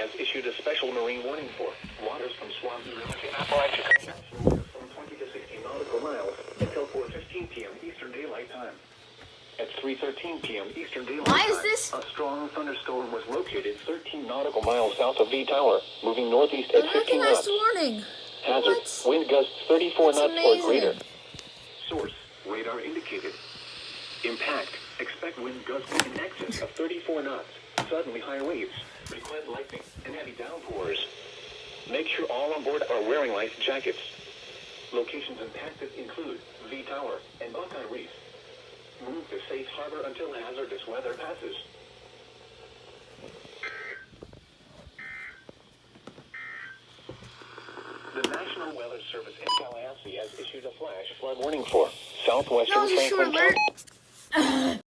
has issued a special marine warning for waters from Swampy River to Appalachia Coast from 20 to 60 nautical miles until 4:15 p.m. Eastern Daylight Time. At 3:13 p.m. Eastern Daylight Why is Time, this? a strong thunderstorm was located 13 nautical miles south of V Tower, moving northeast at 15 knots. Unrecognized warning. Hazard, What? wind gusts 34 That's knots amazing. or greater. Source, radar indicated. Impact, expect wind gusts in excess of 34 knots, suddenly high waves, frequent lightning, and heavy downpours. Make sure all on board are wearing life jackets. Locations impacted include V Tower and Buckeye Reef. Move to safe harbor until hazardous weather passes. The National Weather Service in Tallahassee has issued a flash flood warning for southwestern That was a short Franklin County. alert.